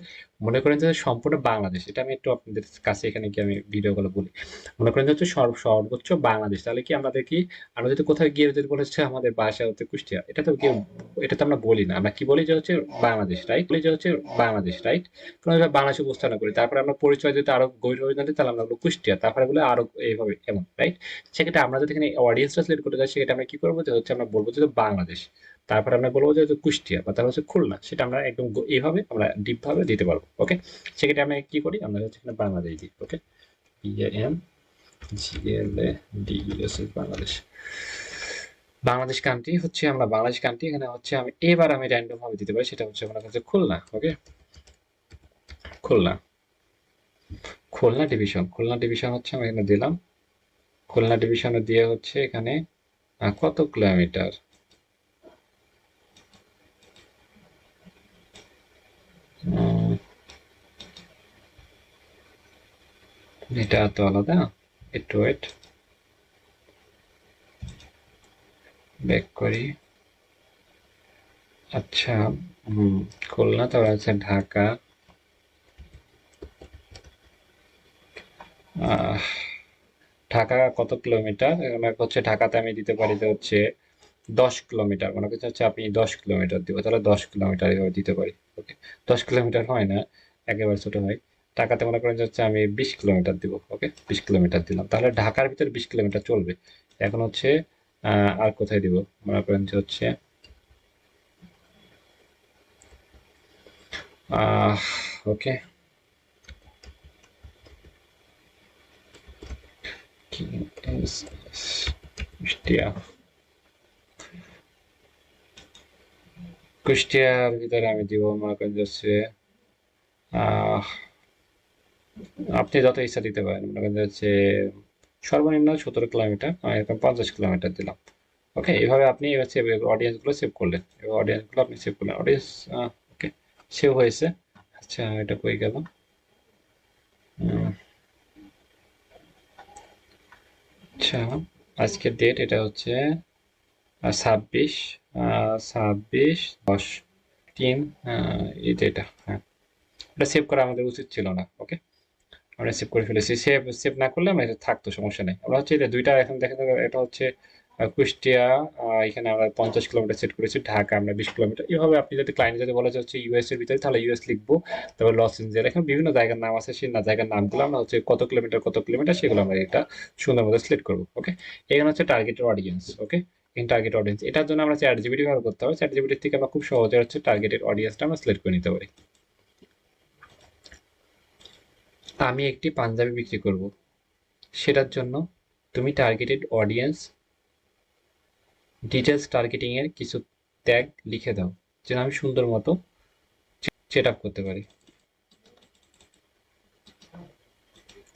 মনে করেন যে সম্পূর্ণ বাংলাদেশ, এটা আমি একটু আপনাদের কাছে এখানে কি আমি ভিডিও গুলো বলি। মনে করেন যে হচ্ছে সর্বোচ্চ বাংলাদেশ, তাহলে কি আমাদের কি, আমরা যদি কোথাও গিয়ে যদি বলে হচ্ছে আমাদের বাসা হচ্ছে কুষ্টিয়া, এটা তো আমরা বলি না, আমরা কি বলি যে হচ্ছে বাংলাদেশ রাইট, কারণ আমরা বাংলাদেশে উপস্থাপনা করি, তারপরে আমরা পরিচয় দিতে আরো গভীরভাবে জানতে, তাহলে আমরা বলবো কুষ্টিয়া, তারপরে বলে আরো এইভাবে এমন রাইট। সেক্ষেত্রে আমরা যদি এখানে অডিয়েন্সটা সিলেক্ট করতে চাই, সেক্ষেত্রে আমরা কি করবো যে হচ্ছে আমরা বলবো যে বাংলাদেশ, তারপর আমরা বলবো যে কুষ্টিয়া বা তাহলে হচ্ছে খুলনা, সেটা আমরা একদম এইভাবে আমরা ডিপ ভাবে দিতে পারবো ওকে। সেক্ষেত্রে আমরা কি করি, আমরা হচ্ছে এখানে বাংলাদেশ দিই ওকে, BANGLADES বাংলাদেশ, বাংলাদেশ কান্ট্রি হচ্ছে আমরা বাংলাদেশ কান্ট্রি, এখানে হচ্ছে আমি র্যান্ডম ভাবে দিতে পারি, সেটা হচ্ছে আমার কাছে খুলনা ওকে। খুলনা খুলনা ডিভিশন হচ্ছে আমি এখানে দিলাম, খুলনা ডিভিশনে দিয়ে হচ্ছে এখানে কত কিলোমিটার, এটা তো আলাদা, একটু ওয়েট, ব্যাক করি। আচ্ছা, খুলনা, তারপর আছে ঢাকা। আহ, ঢাকা কত কিলোমিটার? এখানে হচ্ছে ঢাকাতে আমি দিতে পারি যে হচ্ছে 10 কিলোমিটার। মনে করছে হচ্ছে আপনি 10 কিলোমিটার দিব, তাহলে 10 কিলোমিটার এভাবে দিতে পারি। ওকে, 10 কিলোমিটার হয় না, একেবারে ছোট হয়। ঢাকাতে মনে করেন যে হচ্ছে আমি 20 কিলোমিটার দিব। ওকে, 20 কিলোমিটার দিলাম, তাহলে ঢাকার ভিতরে 20 কিলোমিটার চলবে। এখন হচ্ছে আর কোথায় দিব? মনে করেন যে হচ্ছে আহ ওকে, কুষ্টিয়া। কুষ্টিয়ার ভিতরে আমি দিব মনে করেন যে হচ্ছে আহ আপনি যত ইচ্ছা দিতে পারেন। মনে করেন যে হচ্ছে সর্বনিম্ন 17 কিলোমিটার, আমি এরকম 50 কিলোমিটার দিলাম। ওকে, এভাবে আপনি এবার সেভ অডিয়েন্স গুলো সেভ করলেন, এবার অডিয়েন্স গুলো আপনি সেভ করলেন, অডিয়েন্স ওকে সেভ হয়েছে। আচ্ছা, এটা কই গেল? উম, আচ্ছা, আজকের ডেট এটা হচ্ছে 26, 26/10, 3, এই ডেটা। হ্যাঁ, এটা সেভ করা আমাদের উচিত ছিল না। ওকে, আমরা সেভ করে ফেলেছি। সেভ সেভ না করলে আমরা এটা থাকতো, সমস্যা নেই। আমরা হচ্ছে এটা দুইটা এখন দেখেন, এটা হচ্ছে কুষ্টিয়া, এখানে আমরা 50 কিলোমিটার সেট করেছি। ঢাকা আমরা 20 কিলোমিটার। এভাবে আপনি যদি ক্লায়েন্ট যদি বলা হচ্ছে ইউএস এর ভিতরে, তাহলে ইউএস লিখবো। তারপর লস এঞ্জেল, এখানে বিভিন্ন জায়গার নাম আছে, সেই জায়গার নামগুলো আমরা হচ্ছে কত কিলোমিটার কত কিলোমিটার সেগুলো আমরা এটা সুন্দর মতো সিলেক্ট করবো। ওকে, এখানে হচ্ছে টার্গেটের audience. Okay, in target audience, এটার জন্য আমরা চ্যাট জিপিটি ব্যবহার করতে হবে। চ্যাট জিপিটি থেকে আমরা খুব সহজে হচ্ছে টার্গেটের অডিয়েন্সটা আমরা সিলেক্ট করে নিতে পারি। আমি একটি পাঞ্জাবি বিক্রি করব, সেটার জন্য তুমি টার্গেটেড অডিয়েন্স ডিটেলস টার্গেটিং এর কিছু ট্যাগ লিখে দাও, যেন আমি সুন্দর মতো সেট আপ করতে পারি।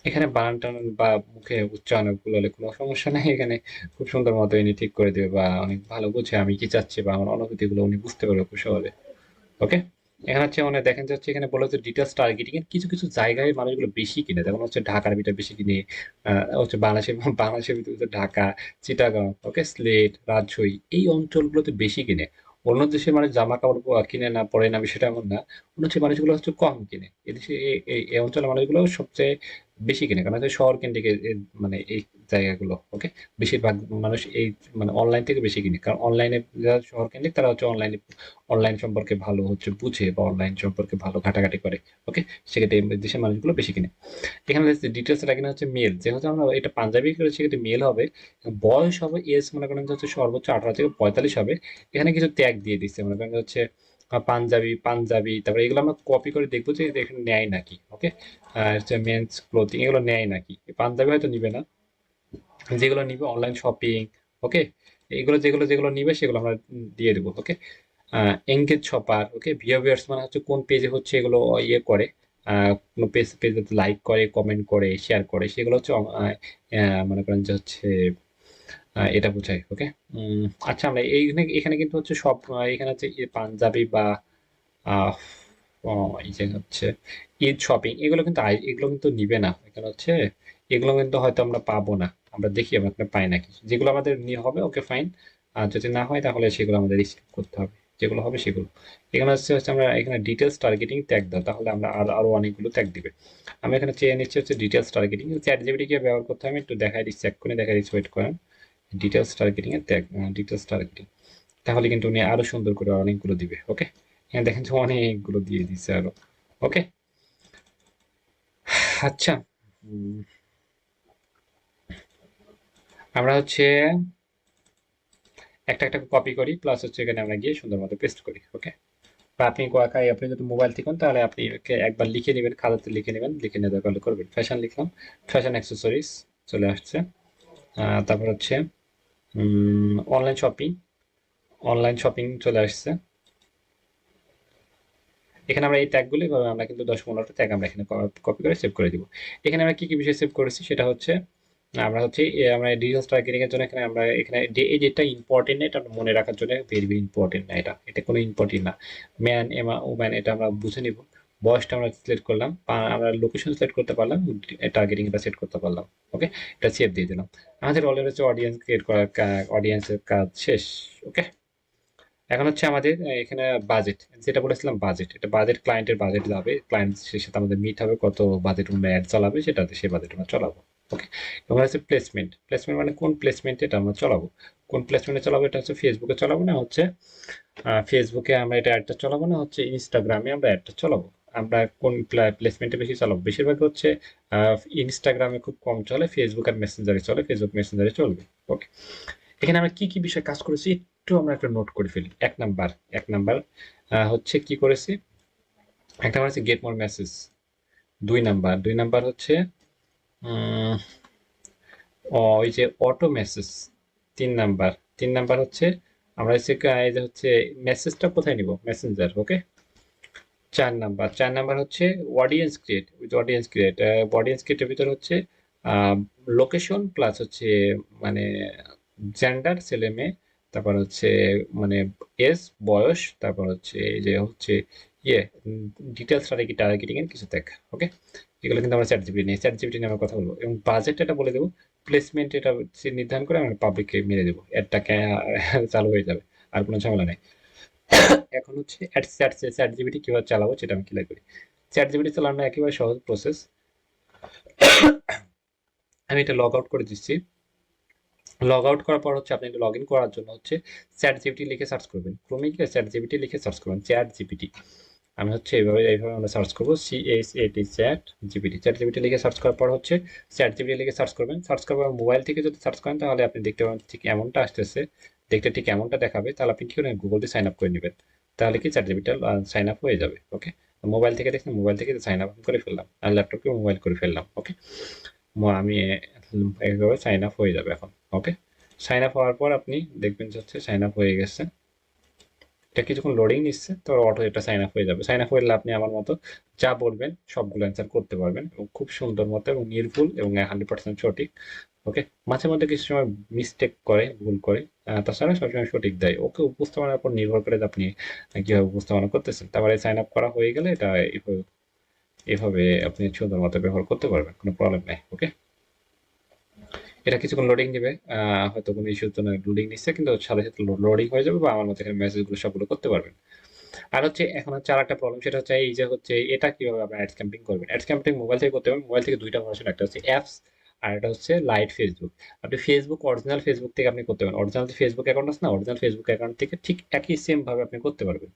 এখানে বানান টানান বা মুখে উচ্চারণ ভুল হলে কোনো সমস্যা নেই, এখানে খুব সুন্দর মতো ইনি ঠিক করে দেবে, বা অনেক ভালো বুঝে আমি কি চাচ্ছি বা আমার অনুভূতি গুলো উনি বুঝতে পারবে খুব সহজে। ওকে, এখানে হচ্ছে মানে দেখেন যাচ্ছে এখানে বলা হচ্ছে ডিটেলস টার্গেটিং এর কিছু কিছু জায়গায় মানুষগুলো বেশি কিনে, যেমন হচ্ছে ঢাকার ভিতরে বেশি কিনে, হচ্ছে বাংলাদেশের ভিতরে হচ্ছে ঢাকা, চিটাগাং, ওকে, সিলেট, রাজশাহী, এই অঞ্চলগুলোতে বেশি কিনে। অন্য দেশে মানে জামা কাপড় কিনে না, পরে না, বিষয়টা এমন না। অন্য হচ্ছে মানুষগুলো হচ্ছে কম কিনে, এদেশে এই অঞ্চলের মানুষগুলো সবচেয়ে বেশি কিনে, কারণ হচ্ছে শহর কেন্দ্রিক মানে এই জায়গাগুলো। ওকে, বেশিরভাগ মানুষ এই মানে অনলাইন থেকে বেশি কিনে, কারণ অনলাইনে যারা শহর কেন্দ্রিক তারা হচ্ছে অনলাইনে অনলাইন সম্পর্কে ভালো হচ্ছে বুঝে, বা অনলাইন সম্পর্কে ভালো ঘাটাঘাটি করে। ওকে, সেক্ষেত্রে এই দেশের মানুষগুলো বেশি কিনে। এখানে ডিটেলস রাখেন হচ্ছে মেল, যেহেতু আমরা এটা পাঞ্জাবি করে সেক্ষেত্রে মেল হবে। বয়স হবে এজ মনে করেন যে হচ্ছে সর্বোচ্চ 18 থেকে 45 হবে। এখানে কিছু ট্যাগ দিয়ে দিচ্ছে, মনে করেন যে হচ্ছে পাঞ্জাবি, পাঞ্জাবি, তারপরে এগুলো আমরা কপি করে দেখবো যে এখানে নেয় নাকি। ওকে, হচ্ছে মেন্স ক্লোথিং, এগুলো নেয় নাকি। পাঞ্জাবি হয়তো নিবে না, যেগুলো নিবে অনলাইন শপিং। ওকে, এগুলো যেগুলো যেগুলো নিবে সেগুলো আমরা দিয়ে দেবো। ওকে, এঙ্গেজ শপার। ওকে, বিহেভিয়ার্স মানে হচ্ছে কোন পেজে হচ্ছে এগুলো ইয়ে করে, কোনো পেজে লাইক করে, কমেন্ট করে, শেয়ার করে, সেগুলো হচ্ছে মনে করেন যে হচ্ছে এটা বোঝায়। ওকে, আচ্ছা, আমরা এইখানে এখানে কিন্তু হচ্ছে সব এখানে হচ্ছে পাঞ্জাবি বা আহ, এই যে হচ্ছে ঈদ শপিং, এগুলো কিন্তু এগুলো কিন্তু নিবে না। এখানে হচ্ছে এগুলো কিন্তু হয়তো আমরা পাবো না, আমরা দেখি আমরা এখানে পাই নাকি। যেগুলো আমাদের নিয়ে হবে ওকে ফাইন, আর যদি না হয় তাহলে সেগুলো আমাদের স্কিপ করতে হবে, যেগুলো হবে সেগুলো। এখানে হচ্ছে আমরা এখানে ডিটেলস টার্গেটিং ট্যাগ দাও, তাহলে আমরা আরো অনেকগুলো ট্যাগ দিবে। আমি এখানে চেয়ে নিচ্ছি হচ্ছে ডিটেলস টার্গেটিং। চ্যাট জিপিটি কে ব্যবহার করতে হবে, একটু দেখাই দিচ্ছি, চেক করে দেখাই দিচ্ছি, ওয়েট করেন। ডিটেলস টার্গেটিং এর ট্যাগ, ডিটেলস টার্গেটিং, তাহলে কিন্তু উনি আরো সুন্দর করে অনেকগুলো দিবে। ওকে, এখানে দেখেন যে অনেকগুলো দিয়ে দিচ্ছে আরো। ওকে, আচ্ছা, উম, আমরা হচ্ছে একটা একটা কপি করি, প্লাস হচ্ছে এখানে আমরা গিয়ে সুন্দর মতো পেস্ট করি। ওকে, বা আপনি আপনি যদি মোবাইল থেকে হন, তাহলে আপনি একবার লিখে নেবেন, খাতাতে লিখে নেবেন, লিখে নিয়ে তারপরে করবেন। ফ্যাশন লিখলাম, ফ্যাশন অ্যাক্সেসরিজ চলে আসছে। তারপর হচ্ছে অনলাইন শপিং, অনলাইন শপিং চলে আসছে। এখানে আমরা এই ট্যাগগুলো এভাবে আমরা কিন্তু 10-15টা ট্যাগ আমরা এখানে কপি করে সেভ করে দিব। এখানে আমরা কি কি বিষয় সেভ করেছি সেটা হচ্ছে আমরা হচ্ছে আমরা ডিজিটাল টার্গেটিং এর জন্য এখানে আমরা এখানে এই যেটা ইম্পর্টেন্ট না, এটা মনে রাখার জন্য ভেরি ভেরি ইম্পর্টেন্ট না, এটা এটা কোনো ইম্পর্টেন্ট না। ম্যান এমা ওম্যান এটা আমরা বুঝে নিব। বয়সটা আমরা সিলেক্ট করলাম, আমরা লোকেশন সিলেক্ট করতে পারলাম, টার্গেটিং এটা সেট করতে পারলাম। ওকে, এটা সেভ দিয়ে দিলাম। আমাদের অলরেডি হচ্ছে অডিয়েন্স ক্রিয়েট করার অডিয়েন্সের কাজ শেষ। ওকে, এখন হচ্ছে আমাদের এখানে বাজেট, যেটা বলেছিলাম বাজেট, এটা বাজেট ক্লায়েন্টের বাজেট যাবে, ক্লায়েন্টের সাথে আমাদের মিট হবে কত বাজেট অনুযায়ী অ্যাড চালাবে, সেটাতে সেই বাজেট আমরা চালাবো। ওকে, এবং হচ্ছে প্লেসমেন্ট, প্লেসমেন্ট মানে কোন প্লেসমেন্টে এটা আমরা চালাবো, কোন প্লেসমেন্টে চালাবো, এটা হচ্ছে ফেসবুকে চালাবো না হচ্ছে ফেসবুকে আমরা এটা অ্যাডটা চালাবো না হচ্ছে ইনস্টাগ্রামে আমরা অ্যাডটা চালাবো। আমরা কোন প্লেসমেন্টে বেশি চালাবো, বেশিরভাগ হচ্ছে ইনস্টাগ্রামে খুব কম চলে, ফেসবুক আর মেসেঞ্জারে চলে, ফেসবুক মেসেঞ্জারে চলবে। ওকে, এখানে আমরা কি কি বিষয়ে কাজ করেছি একটু আমরা একটা নোট করে ফেলি। এক নাম্বার হচ্ছে কি করেছি, এক নাম্বার হচ্ছে গেট মোর মেসেজ, দুই নাম্বার হচ্ছে উম, ওই যে অটো মেসেজ, তিন নাম্বার হচ্ছে আমরা হচ্ছে এই যে হচ্ছে মেসেজটা কোথায় নিব, মেসেঞ্জার। ওকে, চার নাম্বার হচ্ছে audience create, with audience create, audience ক্রিয়েটের ভিতরে হচ্ছে লোকেশন প্লাস হচ্ছে মানে জেন্ডার, ছেলে মেয়ে, তারপর হচ্ছে মানে এজ, বয়স, তারপর হচ্ছে এই যে হচ্ছে ইয়ে ডিটেলস টার্গেটিং এর কিছু দেখ। ওকে, এগুলো কিন্তু আমরা চ্যাট জিপিটি নিয়ে আমরা কথা বলবো, এবং বাজেট এটা বলে দেবো, প্লেসমেন্ট এটা নির্ধারণ করে আমরা পাবলিককে মেরে দেবো, অ্যাডটা চালু হয়ে যাবে, আর কোনো ঝামেলা নেই। এখন হচ্ছে চ্যাট জিপিটি কিভাবে চালাবো সেটা আমি ক্লিয়ার করি। চ্যাট জিপিটি চালানো একেবারে সহজ প্রসেস। আমি এটা লগ আউট করে দিচ্ছি। লগ আউট করার পর হচ্ছে আপনি লগ ইন করার জন্য হচ্ছে চ্যাট জিপিটি লিখে সার্চ করবেন, ক্রোমে গিয়ে চ্যাট জিপিটি লিখে সার্চ করবেন, চ্যাট জিপিটি। আমি হচ্ছে এইভাবে আমরা সার্চ করবো, CHAT চ্যাট জিপিটি লিখে সার্চ করার পর হচ্ছে চ্যাট জিপিটি লিখে সার্চ করবেন। সার্চ করার পর মোবাইল থেকে যদি সার্চ করেন তাহলে আপনি দেখতে পাবেন ঠিক এমনটা আসতেছে, দেখতে ঠিক এমনটা দেখাবে। তাহলে আপনি কি করেন, গুগল দিয়ে সাইন আপ করে নেবেন, তাহলে কি চ্যাট জিপিটি সাইন আপ হয়ে যাবে। ওকে, মোবাইল থেকে দেখছেন, মোবাইল থেকে সাইন আপ করে ফেললাম, আর ল্যাপটপকে মোবাইল করে ফেললাম। ওকে, আমি এইভাবে সাইন আপ হয়ে যাবে এখন। ওকে, সাইন আপ হওয়ার পর আপনি দেখবেন যে হচ্ছে সাইন আপ হয়ে গেছে, এটা কিছুক্ষণ লোডিং নিচ্ছে, তো অটো এটা সাইন আপ হয়ে যাবে। সাইন আপ হলে আপনি আমার মতো যা বলবেন সবগুলো অ্যান্সার করতে পারবেন, এবং খুব সুন্দর মতো এবং নির্ভুল এবং 100% সঠিক। ওকে, মাঝে মধ্যে কিছু সময় মিস্টেক করে, ভুল করে, তাছাড়া সবসময় সঠিক দেয়। ওকে, উপস্থাপনার উপর নির্ভর করে যে আপনি কিভাবে উপস্থাপনা করতেছেন। তারপরে সাইন আপ করা হয়ে গেলে এটা এভাবে এভাবে আপনি সুন্দর মতো ব্যবহার করতে পারবেন, কোনো প্রবলেম নাই। ওকে, এটা কিছুক্ষণ লোডিং নেবে, হয়তো কোনো ইস্যুর জন্য লোডিং নিচ্ছে, কিন্তু সাথে সাথে লোডিং হয়ে যাবে, বা আমার মতো এখানে মেসেজগুলো সবগুলো করতে পারবেন। আর হচ্ছে এখন হচ্ছে আরেকটা প্রবলেম, সেটা হচ্ছে এই যে হচ্ছে এটা কিভাবে আপনি অ্যাডস ক্যাম্পিং করবেন। অ্যাডস ক্যাম্পিং মোবাইল থেকে করতে পারবেন, মোবাইল থেকে দুইটা ভার্সন, একটা হচ্ছে অ্যাপস আর এটা হচ্ছে লাইট ফেসবুক। আপনি ফেসবুক অরিজিনাল ফেসবুক থেকে আপনি করতে পারেন, অরিজিনাল ফেসবুক অ্যাকাউন্ট আছে না, অরিজিনাল ফেসবুক অ্যাকাউন্ট থেকে ঠিক একই সেম ভাবে আপনি করতে পারবেন,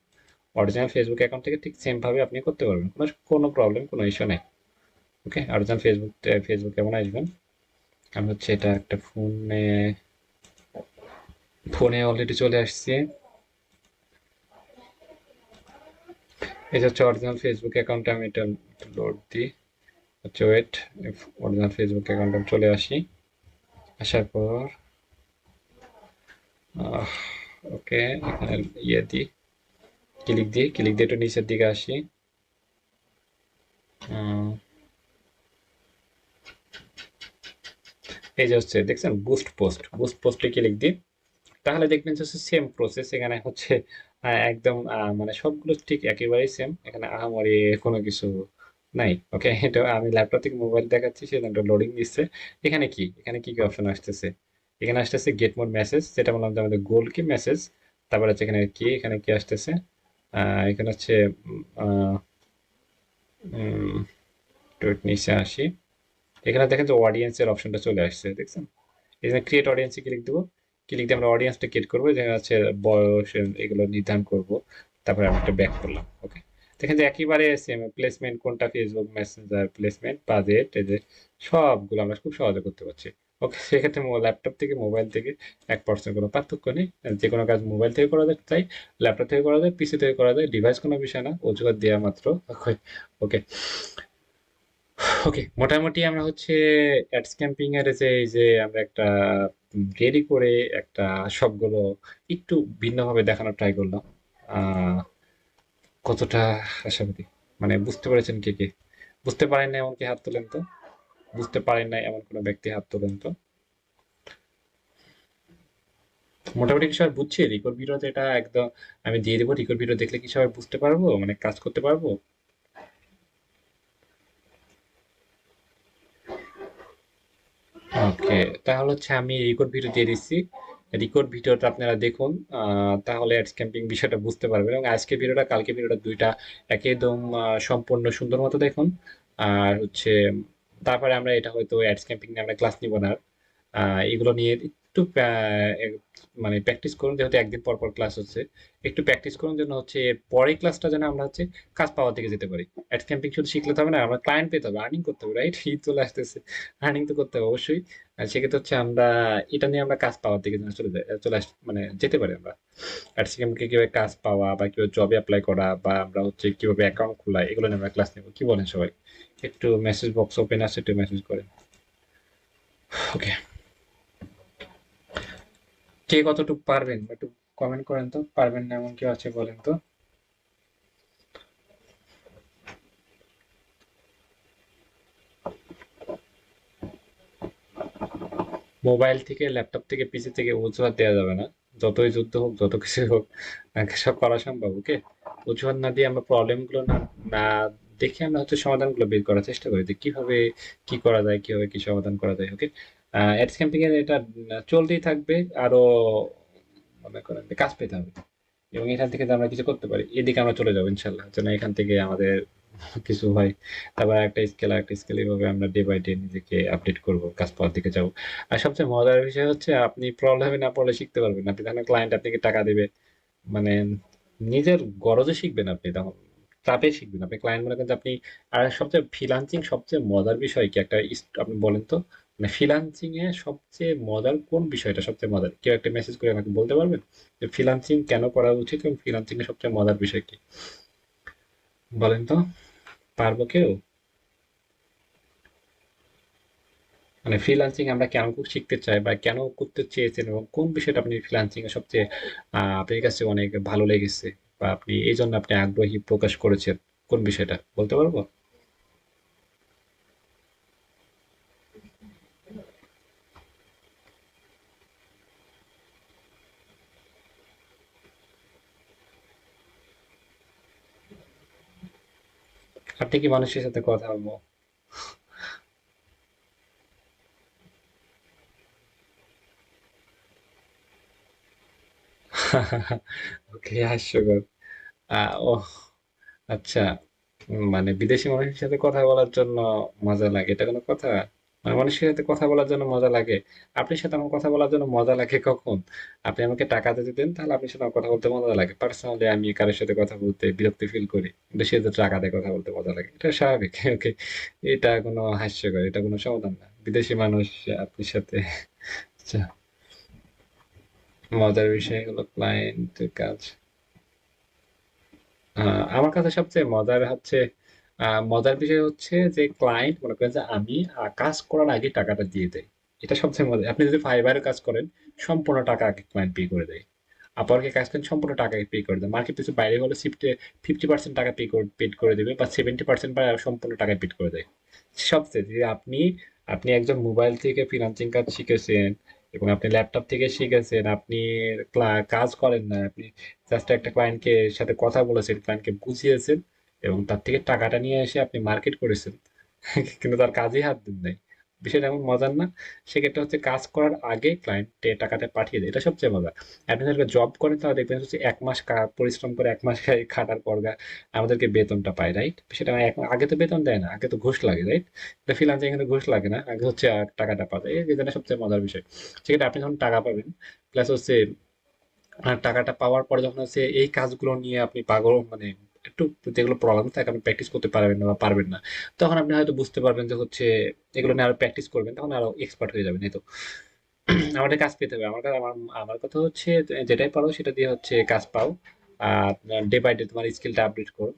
অরিজিনাল ফেসবুক অ্যাকাউন্ট থেকে ঠিক সেম ভাবে আপনি করতে পারবেন, কোনো কোনো প্রবলেম, কোনো ইস্যু নেই। ওকে, অরিজিনাল ফেসবুক কেমন আসবেন, আমি হচ্ছে এটা একটা ফোনে অলরেডি চলে আসছে। এই যে হচ্ছে অরিজিনাল ফেসবুক অ্যাকাউন্টে আমি এটা লোড দিই, হচ্ছে ওয়েট, অরিজিনাল ফেসবুক অ্যাকাউন্টে চলে আসি। আসার পর ওকে, এখানে ইয়ে দিই, ক্লিক দিয়ে একটু নিচের দিকে আসি। এই যে হচ্ছে দেখছেন বুস্ট পোস্টে ক্লিক দিই, তাহলে দেখবেন যে সেম প্রসেস এখানে হচ্ছে একদম মানে সবগুলো ঠিক একেবারেই সেম, এখানে আহামরি কোনো কিছু নাই। ওকে, এটা আমি ল্যাপটপ থেকে মোবাইল দেখাচ্ছি, সেটা লোডিং দিচ্ছে। এখানে কি অপশন আসতেছে, এখানে আসতেছে গেট মোর মেসেজ, যেটা বললাম যে আমাদের গোল কি মেসেজ। তারপর হচ্ছে এখানে কি আসতেছে, এখানে হচ্ছে উম, আহ, উম, একটু নিচে আসি, এখানে দেখেন যে অডিয়েন্সের অপশনটা চলে আসছে, দেখছেন। এখানে ক্রিয়েট অডিয়েন্সে ক্লিক দিয়ে আমরা অডিয়েন্সটা ক্রিয়েট করবো, যেখানে হচ্ছে বয়স এগুলো নির্ধারণ করব। তারপরে আমি একটা ব্যাক করলাম। ওকে, দেখেন যে একেবারে সেম, প্লেসমেন্ট কোনটা, ফেসবুক মেসেঞ্জার, প্লেসমেন্ট, বাজেট, এই যে সবগুলো আমরা খুব সহজে করতে পারছি। ওকে, সেক্ষেত্রে ল্যাপটপ থেকে মোবাইল থেকে 1% কোনো পার্থক্য নেই। যে কোনো কাজ মোবাইল থেকে করা যায়, তাই ল্যাপটপ থেকে করা যায়, পিসি থেকে করা যায়, ডিভাইস কোনো বিষয় না, অজুহাত দেওয়া মাত্র। ওকে, ওকে, মোটামুটি আমরা হচ্ছে অ্যাডস ক্যাম্পিং এর যে এই যে আমরা একটা রেডি করে একটা সবগুলো একটু ভিন্নভাবে দেখানোর ট্রাই করলাম। আহ কতটা আশাবাদী, মানে বুঝতে পেরেছেন কে কে, বুঝতে পারেন না এমন কি হাত তোলেন তো, বুঝতে পারেন না এমন কোনো ব্যক্তি হাত তোলেন তো। মোটামুটি কি সবাই বুঝছে রিকোর ভিডিওতে, এটা একদম আমি দিয়ে দেবো, রিকোর ভিডিও দেখলে কি সবাই বুঝতে পারবো, মানে কাজ করতে পারবো। ওকে, তাহলে হচ্ছে আমি রেকর্ড ভিডিও দিয়ে দিচ্ছি। রেকর্ড ভিডিওটা আপনারা দেখুন, তাহলে অ্যাডস ক্যাম্পিং বিষয়টা বুঝতে পারবেন। এবং আজকের ভিডিওটা কালকে ভিডিওটা দুইটা একদম সম্পূর্ণ সুন্দর মতো দেখুন। আর হচ্ছে তারপরে আমরা এটা হয়তো অ্যাডস ক্যাম্পিং নিয়ে আমরা ক্লাস নিব না আর। এগুলো নিয়ে একটু মানে প্র্যাকটিস করুন, যেহেতু একদিন পর পর ক্লাস হচ্ছে। একটু প্র্যাকটিস করুন যেন হচ্ছে পরের ক্লাসটা যেন আমরা হচ্ছে কাজ পাওয়ার দিকে যেতে পারি। অ্যাড ক্যাম্পিং শুধু শিখলে তো হবে না, আমরা ক্লায়েন্ট পেতে হবে, আর্নিং করতে হবে, রাইট? ঈদ চলে আসতেছে, আর্নিং তো করতে হবে অবশ্যই। আর সেক্ষেত্রে হচ্ছে আমরা এটা নিয়ে আমরা কাজ পাওয়ার দিকে যেন মানে যেতে পারি আমরা। অ্যাড ক্যাম্পিং কিভাবে কাজ পাওয়া বা কিভাবে জবে অ্যাপ্লাই করা বা আমরা হচ্ছে কিভাবে অ্যাকাউন্ট খোলা, এগুলো নিয়ে আমরা ক্লাস নেবো। কি বলেন সবাই? একটু মেসেজ বক্স ওপেন আছে, একটু মেসেজ করেন। ওকে, কে কতটুকু পারবেন একটু কমেন্ট করেন তো। পারবেন না এমন কেউ আছে বলেন তো। মোবাইল থেকে, ল্যাপটপ থেকে, পিসি থেকে অজুহাত দেওয়া যাবে না। যতই যুদ্ধ হোক, যত কিছু হোক, সব করা সম্ভব। ওকে, অজুহাত না দিয়ে আমরা প্রবলেম গুলো না দেখে আমরা হচ্ছে সমাধানগুলো বের করার চেষ্টা করি যে কিভাবে কি করা যায়, কিভাবে কি সমাধান করা যায়। ওকে, অ্যাডস ক্যাম্পিং এর এটা চলতেই থাকবে আরো। মনে করেন যে কাজ পেতে হবে, এবং এখান থেকে যে আমরা কিছু করতে পারি, এদিকে আমরা চলে যাবো ইনশাল্লাহ, যেন এখান থেকে আমাদের কিছু হয়। তারপর একটা স্কেল এইভাবে আমরা ডে বাই ডে নিজেকে আপডেট করব, কাজ পাওয়ার দিকে যাবো। আর সবচেয়ে মজার বিষয় হচ্ছে আপনি প্রবলেমে না পড়লে শিখতে পারবেন না। আপনি তখন ক্লায়েন্ট আপনাকে টাকা দেবে, মানে নিজের গরজে শিখবেন আপনি তখন, চাপে শিখবেন আপনি। ক্লায়েন্ট মনে করেন যে আপনি। আর সবচেয়ে ফ্রিল্যান্সিং সবচেয়ে মজার বিষয় কি একটা আপনি বলেন তো। মানে ফ্রিল্যান্সিং এ সবচেয়ে মজার কোন বিষয়টা সবচেয়ে মজার, কেউ একটা মেসেজ করে আমাকে বলতে পারবেন যে ফ্রিল্যান্সিং কেন করা উচিত এবং ফ্রিল্যান্সিং এর সবচেয়ে মজার বিষয় কি? বলেন তো, পারবো কেউ? মানে ফ্রিল্যান্সিং আমরা কেন শিখতে চাই বা কেন করতে চেয়েছেন, এবং কোন বিষয়টা আপনি ফ্রিল্যান্সিং এ সবচেয়ে আপনার কাছে অনেক ভালো লেগেছে, বা আপনি এই জন্য আপনি আগ্রহী প্রকাশ করেছেন, কোন বিষয়টা বলতে পারবো? আপনি কি মানুষের সাথে কথা বলবো? ওকে, হাস্যকর। ও, আচ্ছা। মানে বিদেশি মানুষের সাথে কথা বলার জন্য মজা লাগে, এটা কোনো কথা? মানে মানুষের সাথে কথা বলার জন্য মজা লাগে? আপনার সাথে আমার কথা বলার জন্য মজা লাগে কখন? আপনি আমাকে টাকা যদি দেন তাহলে আপনার সাথে আমার কথা বলতে মজা লাগে। পার্সোনালি আমি কারোর সাথে কথা বলতে বিরক্তি ফিল করি, কিন্তু সে তো টাকা দিয়ে কথা বলতে মজা লাগে, এটা স্বাভাবিক। ওকে, এটা কোনো হাস্যকর, এটা কোনো সমাধান না। বিদেশি মানুষ আপনার সাথে। আচ্ছা, মজার বিষয় হলো ক্লায়েন্টের কাজ। আমার কাছে সবচেয়ে মজার হচ্ছে, মজার বিষয় হচ্ছে যে ক্লায়েন্ট মনে করেন যে আমি কাজ করার আগে টাকাটা দিয়ে দেয়। এটা সবচেয়ে মজা। আপনি যদি ফাইবারে কাজ করেন, সম্পূর্ণ টাকা আগে ক্লায়েন্ট পে করে দেয়। আপওয়ার্কে কাজ করেন, সম্পূর্ণ টাকা পে করে দেয়। মার্কেট প্লেসে বাইরে হলে শিফটে 50% টাকা পেড করে দেবে, বা 70% বা সম্পূর্ণ টাকা পেড করে দেয়। সবচেয়ে যে আপনি একজন মোবাইল থেকে ফ্রিল্যান্সিং কাজ শিখেছেন, এবং আপনি ল্যাপটপ থেকে শিখেছেন, আপনি কাজ করেন না, আপনি জাস্ট একটা ক্লায়েন্টকে সাথে কথা বলেছেন, ক্লায়েন্টকে বুঝিয়েছেন, এবং তার থেকে টাকাটা নিয়ে এসে আপনি মার্কেট করেছেন। কিন্তু তার কাজেই হাত দেন নাই। বিষয়টা এমন মজার না? সেক্ষেত্রে হচ্ছে কাজ করার আগে ক্লায়েন্টে টাকাটা পাঠিয়ে দেয়, এটা সবচেয়ে মজা। আপনি যদি জব করেন তাহলে দেখবেন হচ্ছে 1 মাস পরিশ্রম করে 1 মাস খাটার পর আমাদেরকে বেতনটা পায়, রাইট? সেটা আগে তো বেতন দেয় না, আগে তো ঘুষ লাগে, রাইট? এটা ফ্রিল্যান্সিং এ ঘুষ লাগে না, আগে হচ্ছে টাকাটা পাবে, এই যেটা সবচেয়ে মজার বিষয়। সেক্ষেত্রে আপনি যখন টাকা পাবেন, প্লাস হচ্ছে টাকাটা পাওয়ার পরে যখন হচ্ছে এই কাজগুলো নিয়ে আপনি পাগল, মানে একটু যেগুলো প্রবলেম থাকে আপনি প্র্যাকটিস করতে পারবেন না বা পারবেন না, তখন আপনি হয়তো বুঝতে পারবেন যে হচ্ছে এগুলো নিয়ে আরো প্র্যাকটিস করবেন, তখন আরো এক্সপার্ট হয়ে যাবেন। এই তো আমাদের কাজ পেতে হবে। আমার কথা হচ্ছে যেটাই পারো সেটা দিয়ে হচ্ছে কাজ পাও। আর ডে বাই ডে তোমার স্কিলটা আপডেট করো,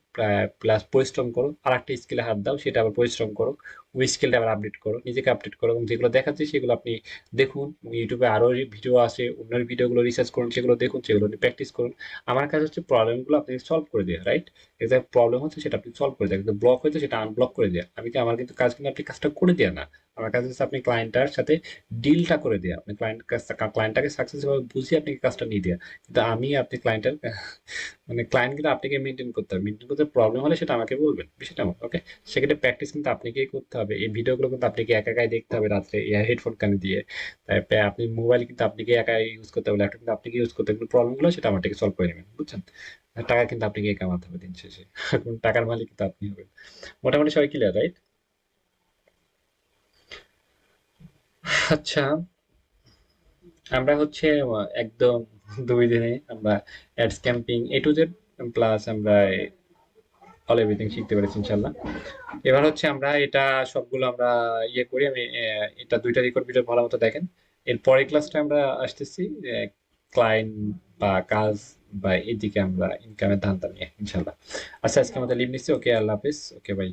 প্লাস পরিশ্রম করো, আর একটা স্কিলে হাত দাও, সেটা আবার পরিশ্রম করো, ওই স্কিলটা আবার আপডেট করো, নিজেকে আপডেট করো, এবং যেগুলো দেখাচ্ছে সেগুলো আপনি দেখুন। ইউটিউবে আরো ভিডিও আছে, অন্য ভিডিওগুলো রিসার্চ করুন, সেগুলো দেখুন, সেগুলো নিয়ে প্র্যাকটিস করুন। আমার কাজ হচ্ছে প্রবলেমগুলো আপনি সলভ করে দেওয়া, রাইট? যে প্রবলেম হচ্ছে সেটা আপনি সলভ করে দেওয়া, কিন্তু ব্লক হয়েছে সেটা আনব্লক করে দেওয়া। আমার কিন্তু কাজ, কিন্তু আপনি কাজটা করে দেওয়া না। আমার কাজ হচ্ছে আপনি ক্লায়েন্টটার সাথে ডিলটা করে দেয়া, আপনি ক্লায়েন্টটাকে সাকসেসফুল বুঝিয়ে আপনি কাজটা নিয়ে দেয়া। কিন্তু আপনি ক্লায়েন্টের মানে ক্লায়েন্ট কিন্তু আপনাকে মেনটেন করতে হবে, মেনটেন করতে প্রবলেম হলে সেটা আমাকে বলবেন, বিষয়টা আমার ওকে। সেক্ষেত্রে প্র্যাকটিস কিন্তু আপনাকেই করতে হবে, এই ভিডিওগুলো কিন্তু আপনাকে একা একাই দেখতে হবে রাত্রে ইয়ার হেডফোন কানে দিয়ে। তারপরে আপনি মোবাইল কিন্তু আপনাকে একাই ইউজ করতে হবে, ল্যাপটপ কিন্তু আপনাকে ইউজ করতে হবে, প্রবলেমগুলো সেটা আমার থেকে সলভ করে নেবেন, বুঝছেন? আর টাকা কিন্তু আপনাকে কামাতে হবে দিন শেষে। এখন টাকার মালিক কিন্তু আপনি হবেন। মোটামুটি সবাই ক্লিয়ার, রাইট? আচ্ছা, আমরা হচ্ছে একদম 2 দিনে আমরা ads camping A to Z plus আমরা অল এভরিথিং শিখতে পেরেছি ইনশাল্লাহ। এবার হচ্ছে আমরা এটা সবগুলো আমরা ইয়ে করি। আমি এটা 2টা রেকর্ড ভিডিও ভালো মতো দেখেন। এর পরের ক্লাসটা আমরা আসতেছি ক্লায়েন্ট বা কাজ বা এদিকে আমরা ইনকামের ধান্দা নিয়ে ইনশাল্লাহ। আচ্ছা, আজকে আমাদের লিভ নিচ্ছি। ওকে, আল্লাহ হাফিজ। ওকে, বাই।